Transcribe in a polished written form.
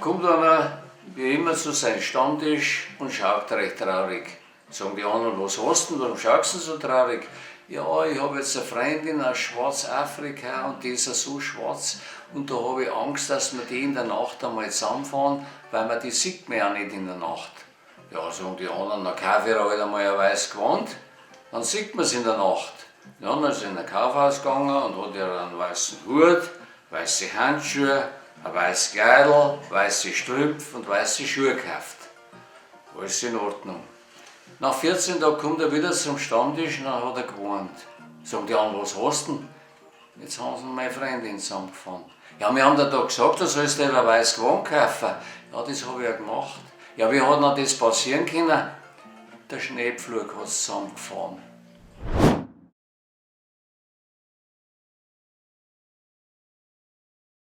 Kommt einer wie immer zu seinem Stammtisch und schaut recht traurig. Sagen die anderen, was hast du denn, warum schaust du so traurig? Ja, ich habe jetzt eine Freundin aus Schwarzafrika und die ist ja so schwarz und da habe ich Angst, dass wir die in der Nacht einmal zusammenfahren, weil man die sieht man ja nicht in der Nacht. Ja, sagen die anderen, dann kaufe ich halt einmal ein weißes Gewand, dann sieht man es in der Nacht. Ja, dann ist er in ein Kaufhaus gegangen und hat ja einen weißen Hut, weiße Handschuhe, ein weißes Kleidl, weiße Strümpfe und weiße Schuhe gekauft. Alles in Ordnung. Nach 14 Tagen kommt er wieder zum Stammtisch und dann hat er gewarnt. Sagen die anderen, was hast du denn? Jetzt haben sie meine Freundin zusammengefahren. Ja, wir haben dir da gesagt, du sollst dir ein weißes Gewand kaufen. Ja, das habe ich ja gemacht. Ja, wie hat denn das passieren können? Der Schneepflug hat es zusammengefahren.